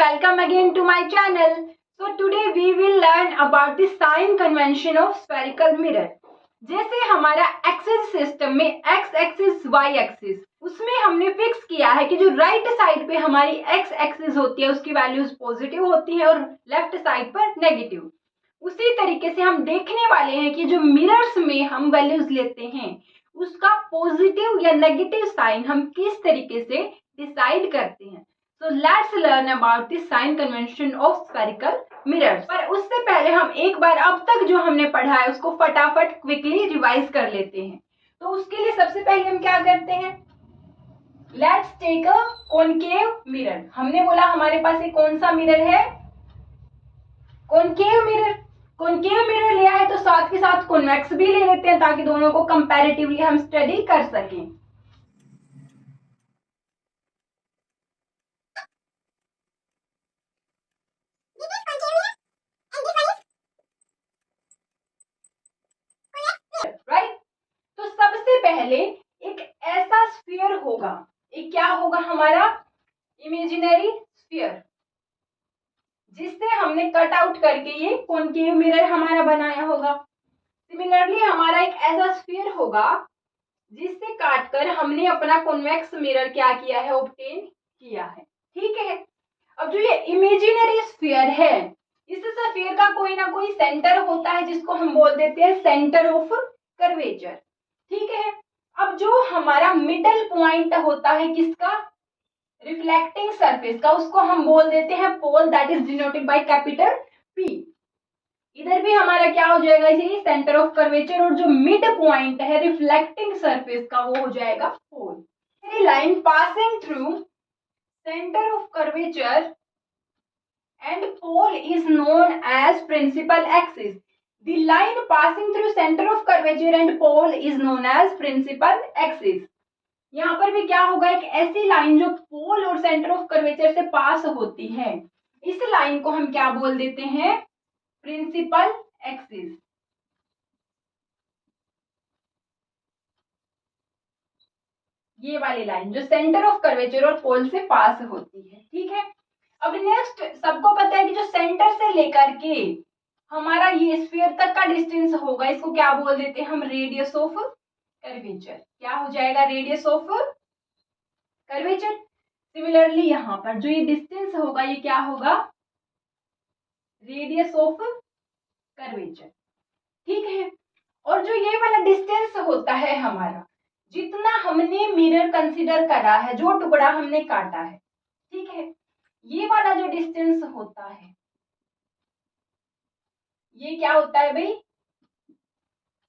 welcome again to my channel. So today we will learn about the sign convention of spherical mirror. जैसे हमारा axis system में x axis y axis उसमें हमने fix किया है कि जो राइट साइड पे हमारी x एक्सिस होती है उसकी वैल्यूज पॉजिटिव होती है और लेफ्ट साइड पर नेगेटिव। उसी तरीके से हम देखने वाले हैं कि जो मिरर्स में हम वैल्यूज लेते हैं उसका पॉजिटिव या नेगेटिव साइन हम किस तरीके से डिसाइड करते हैं। So let's learn about the sign convention of spherical mirrors. पर उससे पहले हम एक बार अब तक जो हमने पढ़ा है उसको फटाफट क्विकली रिवाइज कर लेते हैं। तो उसके लिए सबसे पहले हम क्या करते हैं, let's take a concave mirror. हमने बोला हमारे पास एक कौन सा मिरर है, कॉनकेव मिरर। कॉनकेव मिरर लिया है तो साथ के साथ कॉन्वेक्स भी ले लेते हैं ताकि दोनों को कंपैरेटिवली हम स्टडी कर सकें। राइट, तो सबसे पहले एक ऐसा स्फीयर होगा, एक क्या होगा हमारा इमेजिनरी स्फीयर, जिससे हमने कट आउट करके ये कॉनकेव मिरर हमारा बनाया होगा। सिमिलरली हमारा एक ऐसा स्फीयर होगा जिससे काटकर हमने अपना कॉन्वेक्स मिरर क्या किया है, ऑब्टेन किया है। ठीक है, अब जो ये इमेजिनरी स्फीयर है इस स्फीयर का कोई ना कोई सेंटर होता है जिसको हम बोल देते हैं सेंटर ऑफ कर्वेचर। ठीक है, अब जो हमारा मिडल पॉइंट होता है किसका, रिफ्लेक्टिंग सरफेस का, उसको हम बोल देते हैं pole, that is denoted by capital P। इधर भी हमारा क्या हो जाएगा, इसी सेंटर ऑफ कर्वेचर, और जो मिड पॉइंट है रिफ्लेक्टिंग सरफेस का वो हो जाएगा pole. Line passing through centre of curvature and pole is known as principal axis. The line passing through center of curvature and pole is known as principal axis. यहाँ पर भी क्या होगा, एक ऐसी लाइन जो पोल और सेंटर ऑफ कर्वेचर से पास होती है, इस लाइन को हम क्या बोल देते हैं, प्रिंसिपल एक्सिस। ये वाली लाइन जो सेंटर ऑफ कर्वेचर और पोल से पास होती है। ठीक है, अब नेक्स्ट सबको पता है कि जो सेंटर से लेकर के हमारा ये स्फीयर तक का डिस्टेंस होगा इसको क्या बोल देते हैं हम, रेडियस ऑफ कर्वेचर। क्या हो जाएगा, रेडियस ऑफ कर्वेचर। सिमिलरली यहाँ पर जो ये डिस्टेंस होगा ये क्या होगा, रेडियस ऑफ कर्वेचर। ठीक है, और जो ये वाला डिस्टेंस होता है हमारा, जितना हमने मिरर कंसीडर करा है, जो टुकड़ा हमने काटा है, ठीक है, ये वाला जो डिस्टेंस होता है ये क्या होता है भाई,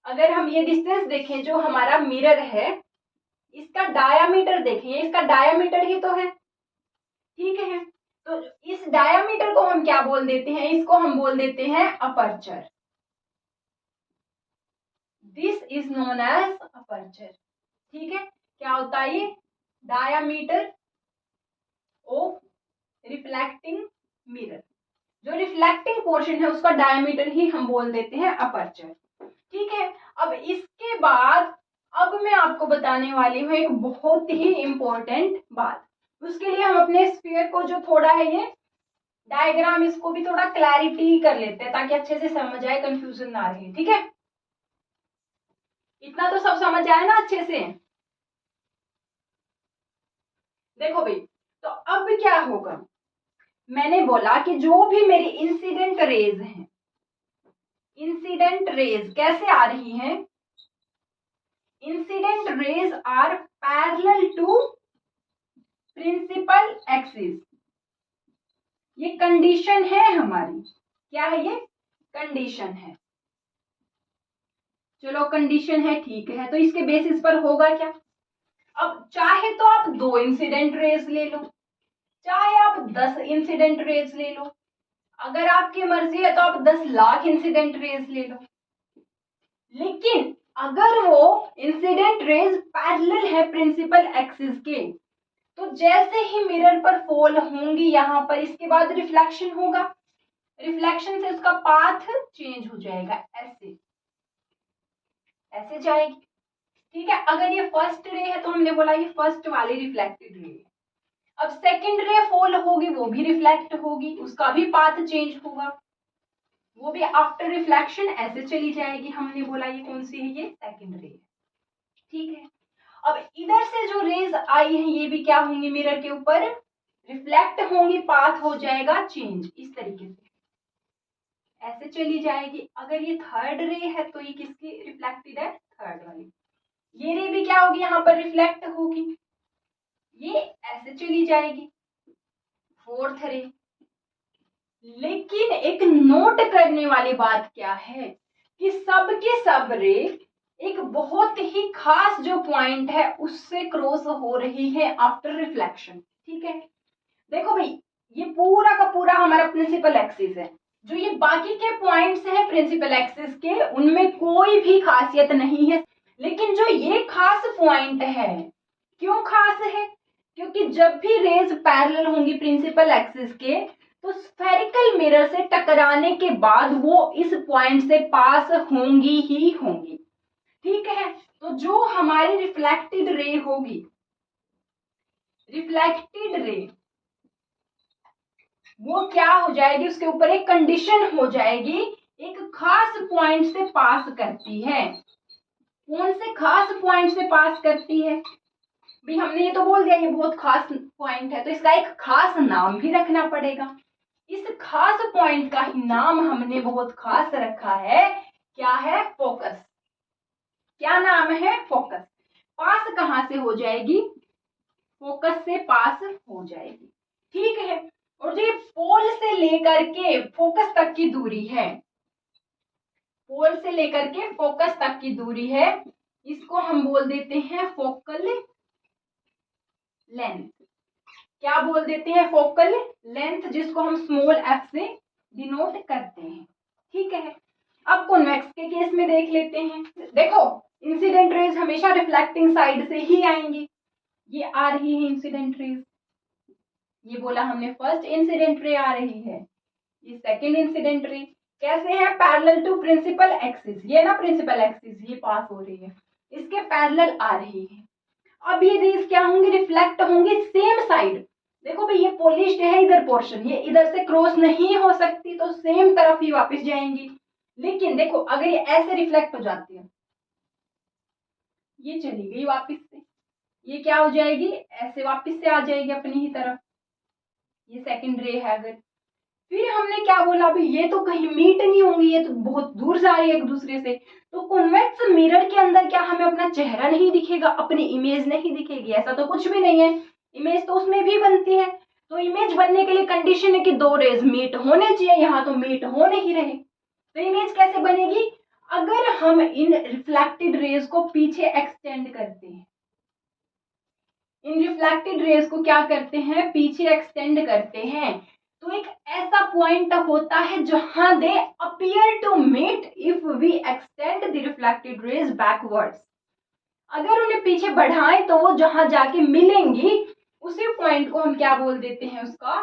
अगर हम ये डिस्टेंस देखें जो हमारा मिरर है इसका डायामीटर देखें, इसका डायामीटर ही तो है। ठीक है, तो इस डायामीटर को हम क्या बोल देते हैं, इसको हम बोल देते हैं aperture. This is known as aperture. ठीक है, क्या होता है ये, डायामीटर ऑफ रिफ्लेक्टिंग मिरर। जो रिफ्लेक्टिंग पोर्शन है उसका डायमीटर ही हम बोल देते हैं अपर्चर। ठीक है, अब इसके बाद अब मैं आपको बताने वाली हूँ एक बहुत ही इंपॉर्टेंट बात। उसके लिए हम अपने स्फीयर को जो थोड़ा है ये डायग्राम, इसको भी थोड़ा क्लैरिटी कर लेते हैं ताकि अच्छे से समझ आए, कंफ्यूजन ना रहे। ठीक है, इतना तो सब समझ आया ना अच्छे से। देखो भाई, तो अब क्या होगा, मैंने बोला कि जो भी मेरी इंसिडेंट रेज हैं, इंसिडेंट रेज कैसे आ रही हैं, incident rays are parallel to principal axis. ये कंडीशन है हमारी, क्या है ये, कंडीशन है। चलो कंडीशन है, ठीक है, तो इसके बेसिस पर होगा क्या, अब चाहे तो आप 2 इंसिडेंट रेज ले लो, चाहे आप 10 इंसिडेंट रेज ले लो, अगर आपकी मर्जी है तो आप 10 लाख इंसिडेंट रेज ले लो, लेकिन अगर वो इंसिडेंट रेज पैरेलल है प्रिंसिपल एक्सिस के, तो जैसे ही मिरर पर फॉल होंगी यहाँ पर, इसके बाद रिफ्लेक्शन होगा, रिफ्लेक्शन से उसका पाथ चेंज हो जाएगा, ऐसे ऐसे जाएगी। ठीक है, अगर ये फर्स्ट रे है तो हमने बोला ये फर्स्ट वाली रिफ्लेक्टेड रे है, अब सेकंड रे फॉल होगी, वो भी रिफ्लेक्ट होगी, उसका भी पाथ चेंज होगा, वो भी आफ्टर रिफ्लेक्शन ऐसे चली जाएगी। हमने बोला ये कौन सी है, ये सेकंड रे है, ठीक है। अब इधर से जो रेज आई है ये भी क्या होंगी, मिरर के ऊपर रिफ्लेक्ट होंगी, पाथ हो जाएगा चेंज, इस तरीके से ऐसे चली जाएगी। अगर ये थर्ड रे है तो ये किसकी रिफ्लेक्टेड है, थर्ड वाली। ये रे भी क्या होगी, यहाँ पर रिफ्लेक्ट होगी, ये ऐसे चली जाएगी, फोर्थ रे। लेकिन एक नोट करने वाली बात क्या है कि सब के सब रे एक बहुत ही खास जो पॉइंट है उससे क्रॉस हो रही है आफ्टर रिफ्लेक्शन, ठीक है। देखो भाई, ये पूरा का पूरा हमारा प्रिंसिपल एक्सिस है, जो ये बाकी के पॉइंट्स हैं प्रिंसिपल एक्सिस के, उनमें कोई भी खासियत नहीं है। लेकिन जो ये खास पॉइंट है, क्यों खास है, क्योंकि जब भी रेज पैरेलल होंगी प्रिंसिपल एक्सिस के तो स्फेरिकल मिरर से टकराने के बाद वो इस पॉइंट से पास होंगी ही होंगी, ठीक है। तो जो हमारी रिफ्लेक्टेड रे होगी, रिफ्लेक्टेड रे वो क्या हो जाएगी, उसके ऊपर एक कंडीशन हो जाएगी, एक खास पॉइंट से पास करती है। कौन से खास पॉइंट से पास करती है भी, हमने ये तो बोल दिया ये बहुत खास पॉइंट है, तो इसका एक खास नाम भी रखना पड़ेगा। इस खास पॉइंट का ही नाम हमने बहुत खास रखा है, क्या है, फोकस। क्या नाम है, फोकस। पास कहां से हो जाएगी, फोकस से पास हो जाएगी, ठीक है। और जो ये पोल से लेकर के फोकस तक की दूरी है, पोल से लेकर के फोकस तक की दूरी है, इसको हम बोल देते हैं फोकल लेंथ। क्या बोल देते हैं, फोकल लेंथ, जिसको हम स्मॉल एफ से डिनोट करते हैं, ठीक है। अब कॉन्वेक्स के केस में देख लेते हैं। देखो, इंसिडेंट रेज हमेशा रिफ्लेक्टिंग साइड से ही आएंगी, ये आ रही है इंसिडेंट रेज, ये बोला हमने फर्स्ट इंसिडेंट रे आ रही है, ये सेकंड इंसिडेंट रे। कैसे है, पैरेलल टू प्रिंसिपल एक्सिस, ये ना प्रिंसिपल एक्सिस ये पास हो रही है, इसके पैरेलल आ रही है। अब ये रेज क्या होंगी, रिफ्लेक्ट होंगी सेम साइड। देखो भाई, ये पॉलिश्ड है इधर पोर्शन, ये इधर से क्रॉस नहीं हो सकती, तो सेम तरफ ही वापस जाएंगी। लेकिन देखो, अगर ये ऐसे रिफ्लेक्ट हो जाती है, ये चली गई वापस से, ये क्या हो जाएगी, ऐसे वापस से आ जाएगी अपनी ही तरफ, ये सेकंड रे है। अगर फिर हमने क्या बोला, अभी ये तो कहीं मीट नहीं होंगी, ये तो बहुत दूर जा रही है एक दूसरे से, तो कॉन्वेक्स मिरर के अंदर क्या हमें अपना चेहरा नहीं दिखेगा, अपनी इमेज नहीं दिखेगी, ऐसा तो कुछ भी नहीं है। इमेज तो उसमें भी बनती है, तो इमेज बनने के लिए कंडीशन है कि दो रेज मीट होने चाहिए, यहाँ तो मीट हो नहीं रहे, तो इमेज कैसे बनेगी, अगर हम इन रिफ्लेक्टेड रेज को पीछे एक्सटेंड करते हैं, इन रिफ्लेक्टेड रेज को क्या करते हैं, पीछे एक्सटेंड करते हैं, तो एक ऐसा पॉइंट होता है जहां they appear to meet if we extend the reflected rays backwards. अगर उन्हें पीछे बढ़ाएं तो वो जहां जाके मिलेंगी, उसी पॉइंट को हम क्या बोल देते हैं, उसका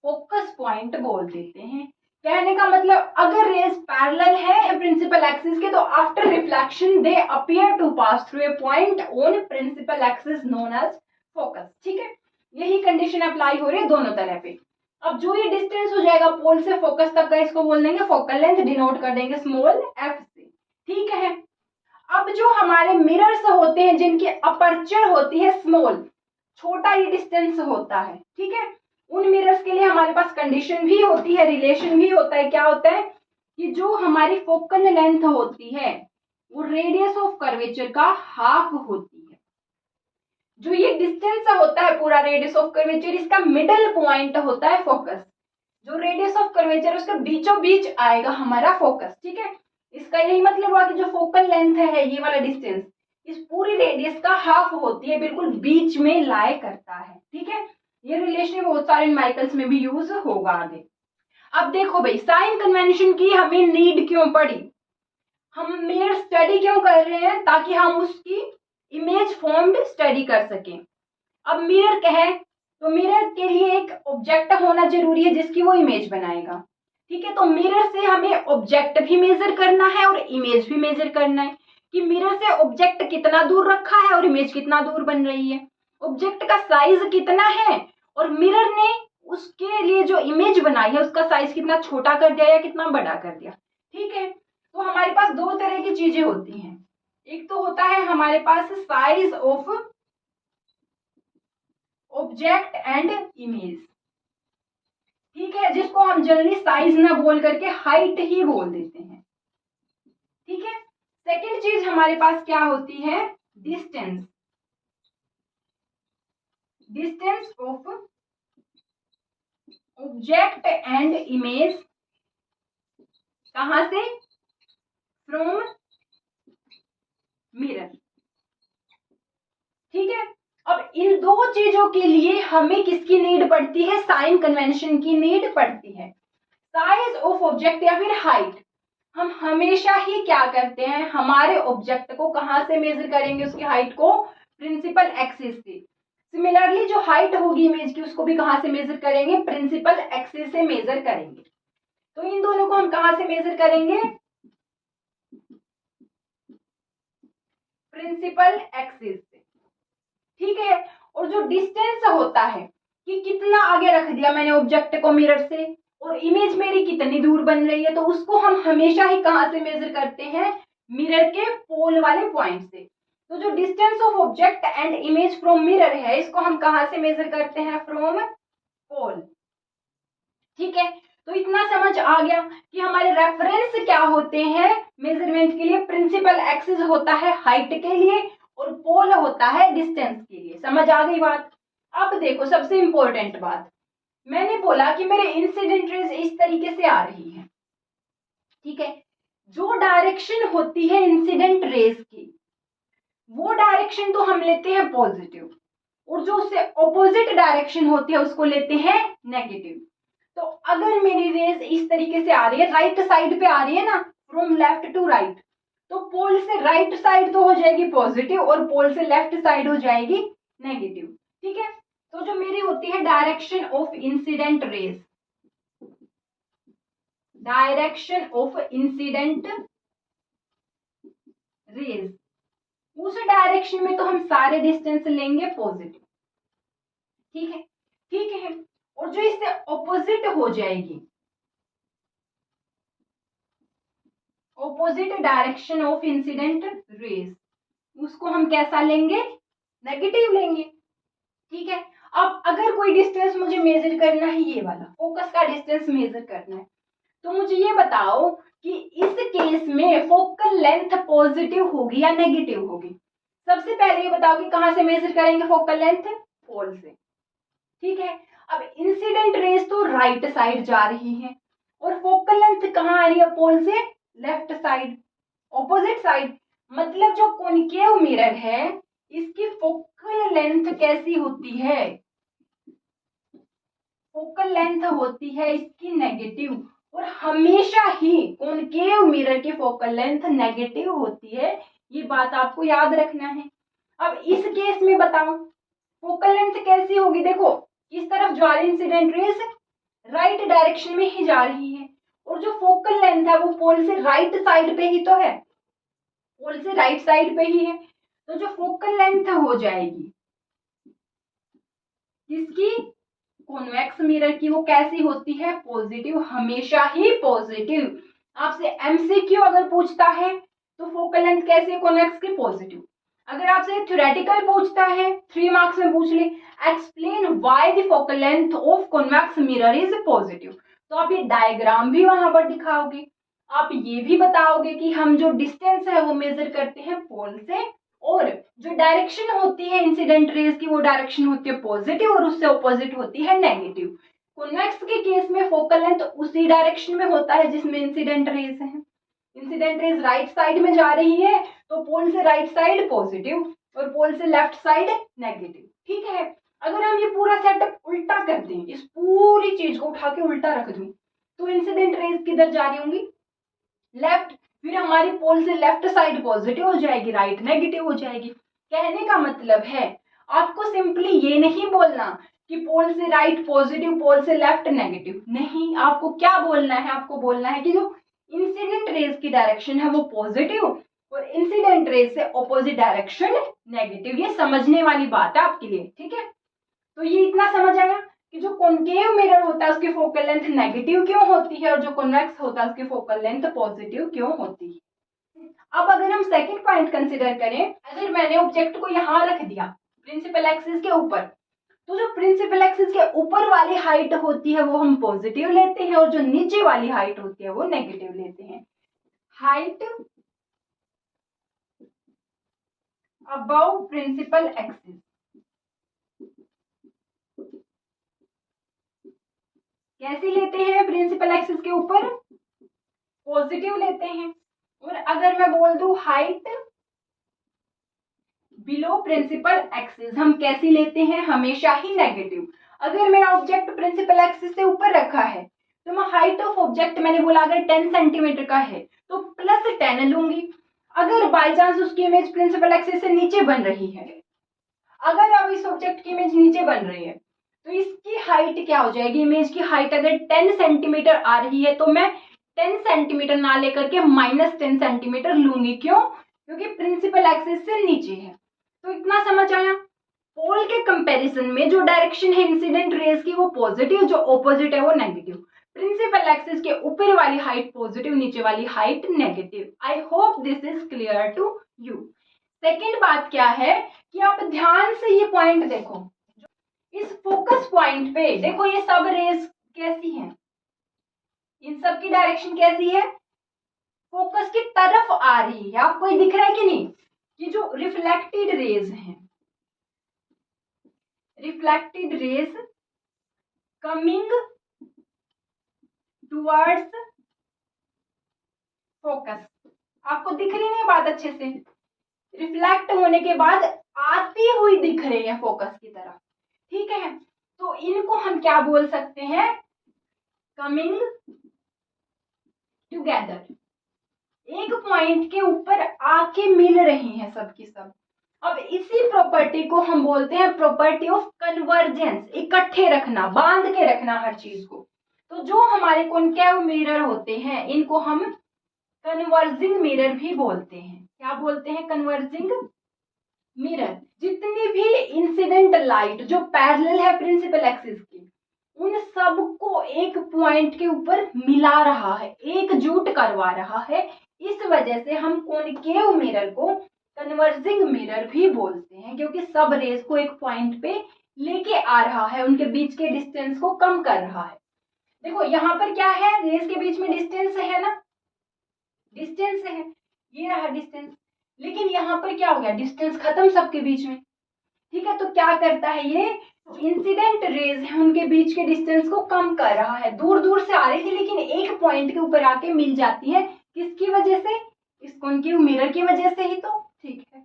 फोकस पॉइंट बोल देते हैं। कहने का मतलब, अगर रेज पैरेलल है प्रिंसिपल एक्सिस के, तो after reflection they appear to pass through a point on principal axis known as focus, ठीक है। यही कंडीशन अप्लाई हो रही है दोनों तरह पे। अब जो ये डिस्टेंस हो जाएगा पोल से फोकस तक का, इसको बोल देंगे फोकल लेंथ, डिनोट कर देंगे स्मॉल एफ से, ठीक है। अब जो हमारे मिरर्स होते हैं जिनकी अपर्चर होती है स्मॉल, छोटा ये डिस्टेंस होता है, ठीक है, उन मिरर्स के लिए हमारे पास कंडीशन भी होती है, रिलेशन भी होता है। क्या होता है कि जो हमारी फोकल लेंथ होती है वो रेडियस ऑफ कर्वेचर का हाफ होती है। जो ये डिस्टेंस होता है पूरा रेडियस ऑफ कर्वेचर, इसका मिडल पॉइंट होता है फोकस। जो रेडियस ऑफ कर्वेचर उसके बीचों बीच आएगा हमारा फोकस, ठीक है। इसका यही मतलब हुआ कि जो फोकल लेंथ है ये वाला डिस्टेंस, इस पूरी रेडियस का हाफ होती है, बिल्कुल बीच में लाई करता है, ठीक है। ये रिलेशन बहुत सारे न्यूमेरिकल्स में भी यूज होगा आगे। अब देखो भाई, साइन कन्वेंशन की हमें नीड क्यों पड़ी, हम मिरर स्टडी क्यों कर रहे हैं, ताकि हम उसकी इमेज फॉर्म्ड स्टडी कर सकें। अब मिरर कहे तो मिरर के लिए एक ऑब्जेक्ट होना जरूरी है जिसकी वो इमेज बनाएगा, ठीक है। तो मिरर से हमें ऑब्जेक्ट भी मेजर करना है और इमेज भी मेजर करना है, कि मिरर से ऑब्जेक्ट कितना दूर रखा है और इमेज कितना दूर बन रही है। ऑब्जेक्ट का साइज कितना है और मिरर ने उसके लिए जो इमेज बनाई है उसका साइज कितना छोटा कर दिया या कितना बड़ा कर दिया। ठीक है, तो हमारे पास दो तरह की चीजें होती हैं। एक तो होता है हमारे पास size of object and image, ठीक है, जिसको हम जनरली साइज ना बोल करके हाइट ही बोल देते हैं। ठीक है, सेकंड चीज हमारे पास क्या होती है, distance. Distance of object and image, कहां से, फ्रॉम मिरर। ठीक है, अब इन दो चीजों के लिए हमें किसकी नीड पड़ती है, साइन कन्वेंशन की नीड पड़ती है। साइज ऑफ ऑब्जेक्ट या फिर हाइट, हम हमेशा ही क्या करते हैं, हमारे ऑब्जेक्ट को कहां से मेजर करेंगे, उसकी हाइट को प्रिंसिपल एक्सिस से। सिमिलरली जो हाइट होगी इमेज की उसको भी कहां से मेजर करेंगे, प्रिंसिपल एक्सिस से मेजर करेंगे। तो इन दोनों को हम कहां से मेजर करेंगे, प्रिंसिपल एक्सिस से। ठीक है, और जो डिस्टेंस होता है कि कितना आगे रख दिया मैंने ऑब्जेक्ट को मिरर से और इमेज मेरी कितनी दूर बन रही है, तो उसको हम हमेशा ही कहां से मेजर करते हैं, मिरर के पोल वाले पॉइंट से। तो जो distance of object and image from mirror है, इसको हम कहां से मेजर करते हैं, फ्रॉम पोल। ठीक है, तो इतना समझ आ गया कि हमारे रेफरेंस क्या होते हैं मेजरमेंट के लिए, प्रिंसिपल एक्सिस होता है हाइट के लिए और पोल होता है डिस्टेंस के लिए। समझ आ गई बात। अब देखो सबसे इंपॉर्टेंट बात, मैंने बोला कि मेरे इंसिडेंट रेज इस तरीके से आ रही है। ठीक है, जो डायरेक्शन होती है इंसिडेंट रेज की, वो डायरेक्शन तो हम लेते हैं पॉजिटिव, और जो उससे ऑपोजिट डायरेक्शन होती है उसको लेते हैं नेगेटिव। तो अगर मेरी रेज इस तरीके से आ रही है, राइट साइड पे आ रही है ना, फ्रॉम लेफ्ट टू राइट, तो पोल से राइट साइड तो हो जाएगी पॉजिटिव और पोल से लेफ्ट साइड हो जाएगी नेगेटिव। ठीक है, तो जो मेरी होती है direction of incident raise, direction of incident raise, उस डायरेक्शन में तो हम सारे डिस्टेंस लेंगे पॉजिटिव। ठीक है, ठीक है, और जो इससे ऑपोजिट हो जाएगी, opposite direction of incident raise, उसको हम कैसा लेंगे, नेगेटिव लेंगे। ठीक है, अब अगर कोई डिस्टेंस मुझे मेजर करना है, ये वाला फोकस का डिस्टेंस मेजर करना है, तो मुझे ये बताओ कि इस केस में फोकल लेंथ पॉजिटिव होगी या नेगेटिव होगी। सबसे पहले ये बताओ कि कहां से मेजर करेंगे फोकल लेंथ, पोल से। ठीक है, अब इंसिडेंट रेज तो राइट साइड जा रही है और फोकल लेंथ कहां आ रही है, पोल से लेफ्ट साइड, ऑपोजिट साइड। मतलब जो कॉनकेव मिरर है इसकी फोकल लेंथ कैसी होती है, फोकल लेंथ होती है इसकी नेगेटिव, और हमेशा ही कॉनकेव मिरर की फोकल लेंथ नेगेटिव होती है, ये बात आपको याद रखना है। अब इस केस में बताओ फोकल लेंथ कैसी होगी, देखो इस तरफ जा रही इंसिडेंट रेज राइट डायरेक्शन में ही जा रही है, और जो फोकल लेंथ है वो पोल से राइट साइड पे ही तो है, पोल से राइट साइड पे ही है। तो जो फोकल लेंथ हो जाएगी किसकी, कॉन्वेक्स मिरर की, वो कैसी होती है, पॉजिटिव, हमेशा ही पॉजिटिव। आपसे एमसीक्यू अगर पूछता है तो फोकल लेंथ कैसी है कॉन्वेक्स की, पॉजिटिव। अगर आपसे थ्योरेटिकल पूछता है 3 मार्क्स में पूछ ले, explain why the focal length of convex mirror is positive, तो आप ये डायग्राम भी वहां पर दिखाओगे। आप ये भी बताओगे कि हम जो डिस्टेंस है वो मेजर करते हैं पोल से, और जो डायरेक्शन होती है इंसिडेंट रेज की वो डायरेक्शन होती है पॉजिटिव और उससे ऑपोजिट होती है नेगेटिव। कॉन्वेक्स के केस में फोकल लेंथ उसी डायरेक्शन में होता है जिसमें इंसिडेंट रेज है। इंसिडेंट रेज राइट साइड में जा रही है तो पोल से राइट साइड पॉजिटिव और पोल से लेफ्ट साइड नेगेटिव। ठीक है, अगर हम ये पूरा सेटअप उल्टा कर दें, इस पूरी चीज को उठा के उल्टा रख दूं, तो इंसिडेंट रेज किधर जा रही होंगी, लेफ्ट, फिर हमारी पोल से लेफ्ट साइड पॉजिटिव हो जाएगी, राइट नेगेटिव हो जाएगी। कहने का मतलब है आपको सिंपली ये नहीं बोलना कि पोल से राइट पॉजिटिव, पोल से लेफ्ट नेगेटिव, नहीं, आपको क्या बोलना है, आपको बोलना है कि जो इंसिडेंट रेज की डायरेक्शन है वो पॉजिटिव और इंसिडेंट रेज से ऑपोजिट डायरेक्शन नेगेटिव। ये समझने वाली बात है आपके लिए, ठीक है। तो ये इतना समझ आया कि जो कॉनकेव मिरर होता है उसकी फोकल लेंथ नेगेटिव क्यों होती है और जो कॉन्वेक्स होता है उसकी फोकल लेंथ पॉजिटिव क्यों होती है। अब अगर हम सेकंड पॉइंट कंसीडर करें, अगर मैंने ऑब्जेक्ट को यहाँ रख दिया प्रिंसिपल एक्सिस के ऊपर, तो जो प्रिंसिपल एक्सिस के ऊपर वाली हाइट होती है वो हम पॉजिटिव लेते हैं और जो नीचे वाली हाइट होती है वो नेगेटिव लेते हैं। हाइट अबव प्रिंसिपल एक्सिस, कैसी लेते हैं प्रिंसिपल एक्सिस के ऊपर, पॉजिटिव लेते हैं। और अगर मैं बोल दूं हाइट बिलो प्रिंसिपल एक्सिस, हम कैसी लेते हैं, हमेशा ही नेगेटिव। अगर मेरा ऑब्जेक्ट प्रिंसिपल एक्सिस से ऊपर रखा है तो मैं हाइट ऑफ ऑब्जेक्ट, मैंने बोला अगर 10 सेंटीमीटर का है तो +10 लूंगी। अगर बाय चांस उसकी इमेज प्रिंसिपल एक्सिस से नीचे बन रही है, अगर अब इस ऑब्जेक्ट की इमेज नीचे बन रही है तो इसकी हाइट क्या हो जाएगी, इमेज की हाइट अगर 10 सेंटीमीटर आ रही है तो मैं 10 सेंटीमीटर ना लेकर के -10 सेंटीमीटर लूंगी। क्यों? क्योंकि प्रिंसिपल एक्सिस से नीचे है। तो इतना समझ आया। पोल के कंपैरिजन में जो डायरेक्शन है इंसिडेंट रेज की वो पॉजिटिव, जो ऑपोजिट है वो नेगेटिव। प्रिंसिपल एक्सिस के ऊपर वाली हाइट पॉजिटिव, नीचे वाली height negative. I hope this is clear to you. Second बात क्या है कि आप ध्यान से ये पॉइंट देखो, इस फोकस पॉइंट पे देखो ये सब रेज कैसी हैं, इन सब की डायरेक्शन कैसी है, फोकस की तरफ आ रही है। आपको ये दिख रहा है कि नहीं, ये जो रिफ्लेक्टेड रेज हैं, reflected rays coming towards focus, आपको दिख रही नहीं बात अच्छे से, रिफ्लेक्ट होने के बाद आती हुई दिख रही है फोकस की तरफ, ठीक है। तो इनको हम क्या बोल सकते हैं, कमिंग टुगेदर, एक पॉइंट के ऊपर आके मिल रही हैं सब की सब। अब इसी प्रॉपर्टी को हम बोलते हैं प्रॉपर्टी ऑफ कन्वर्जेंस, इकट्ठे रखना, बांध के रखना हर चीज को। तो जो हमारे कॉनकेव मिरर होते हैं इनको हम कन्वर्जिंग मिरर भी बोलते हैं। क्या बोलते हैं, कन्वर्जिंग मिरर। जितनी भी इंसिडेंट लाइट जो पैरेलल है प्रिंसिपल एक्सिस की, उन सबको एक पॉइंट के ऊपर मिला रहा है, एकजुट करवा रहा है। इस वजह से हम कॉनकेव मिरर को कन्वर्जिंग मिरर भी बोलते हैं, क्योंकि सब रेज को एक पॉइंट पे लेके आ रहा है, उनके बीच के डिस्टेंस को कम कर रहा है। देखो यहाँ पर क्या है, रेज के बीच में डिस्टेंस है ना, डिस्टेंस है, ये रहा डिस्टेंस। लेकिन यहाँ पर क्या हो गया, डिस्टेंस खत्म सबके बीच में, ठीक है। तो क्या करता है, ये इंसिडेंट रेज है उनके बीच के डिस्टेंस को कम कर रहा है। दूर दूर से आ रही थी लेकिन एक पॉइंट के ऊपर आके मिल जाती है, किसकी वजह से, इस कॉनकेव मिरर की वजह से ही तो, ठीक है।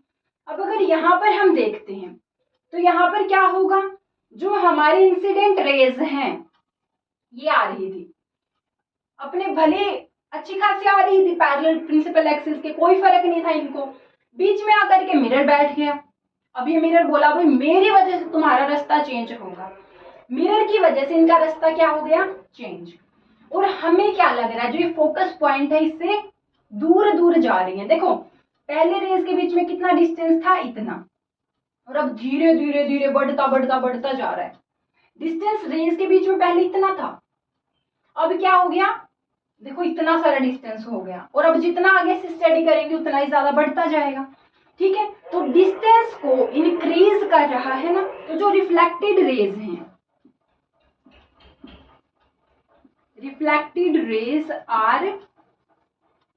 अब अगर यहाँ पर हम देखते हैं तो यहाँ पर क्या होगा, जो हमारी इंसिडेंट रेज हैं ये आ रही थी अपने भले अच्छी खासी आ रही थी पैरेलल प्रिंसिपल एक्सिस के, कोई फर्क नहीं था इनको, बीच में आकर के मिरर बैठ गया। अब ये मिरर बोला भाई मेरी वजह से तुम्हारा रास्ता चेंज होगा, मिरर की वजह से इनका रास्ता क्या हो गया, चेंज। और हमें क्या लग रहा है, जो ये फोकस पॉइंट है इससे दूर दूर जा रही है। देखो पहले रेज के बीच में कितना डिस्टेंस था, इतना, और अब धीरे धीरे धीरे बढ़ता बढ़ता बढ़ता जा रहा है। डिस्टेंस रेज के बीच में पहले इतना था, अब क्या हो गया, देखो इतना सारा डिस्टेंस हो गया, और अब जितना आगे से स्टडी करेंगे उतना ही ज्यादा बढ़ता जाएगा, ठीक है। तो डिस्टेंस को इंक्रीज कर रहा है ना। तो जो रिफ्लेक्टेड रेज हैं, reflected rays are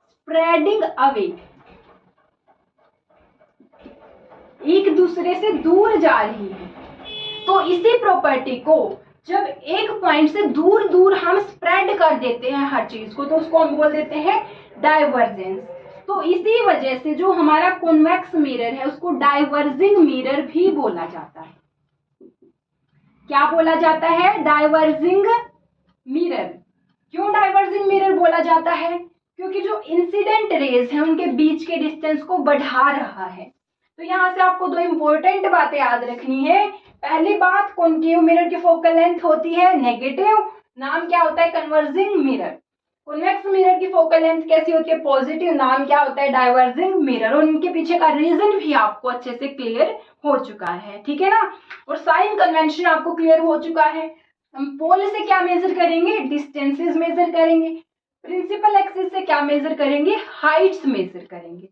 spreading away, एक दूसरे से दूर जा रही है। तो इसी प्रॉपर्टी को जब एक पॉइंट से दूर दूर हम स्प्रेड कर देते हैं हर चीज को, तो उसको हम बोल देते हैं डाइवर्जेंस। तो इसी वजह से जो हमारा कॉन्वेक्स मिरर है उसको डाइवर्जिंग मिरर भी बोला जाता है। क्या बोला जाता है, डाइवर्जिंग मिरर। क्यों डाइवर्जिंग मिरर बोला जाता है, क्योंकि जो इंसिडेंट रेज है उनके बीच के डिस्टेंस को बढ़ा रहा है। तो यहाँ से आपको दो इंपॉर्टेंट बातें याद रखनी है। पहली बात, कॉनकेव मिरर की फोकल लेंथ होती है नेगेटिव, नाम क्या होता है, कन्वर्जिंग मिरर। कॉन्वेक्स मिरर की फोकल लेंथ कैसी होती है, पॉजिटिव, नाम क्या होता है, डाइवर्जिंग मिरर, और इनके पीछे का रीजन भी आपको अच्छे से क्लियर हो चुका है, ठीक है ना। और साइन कन्वेंशन आपको क्लियर हो चुका है। हम पोल से क्या मेजर करेंगे, डिस्टेंसेस मेजर करेंगे, प्रिंसिपल एक्सिस से क्या मेजर करेंगे, हाइट्स मेजर करेंगे।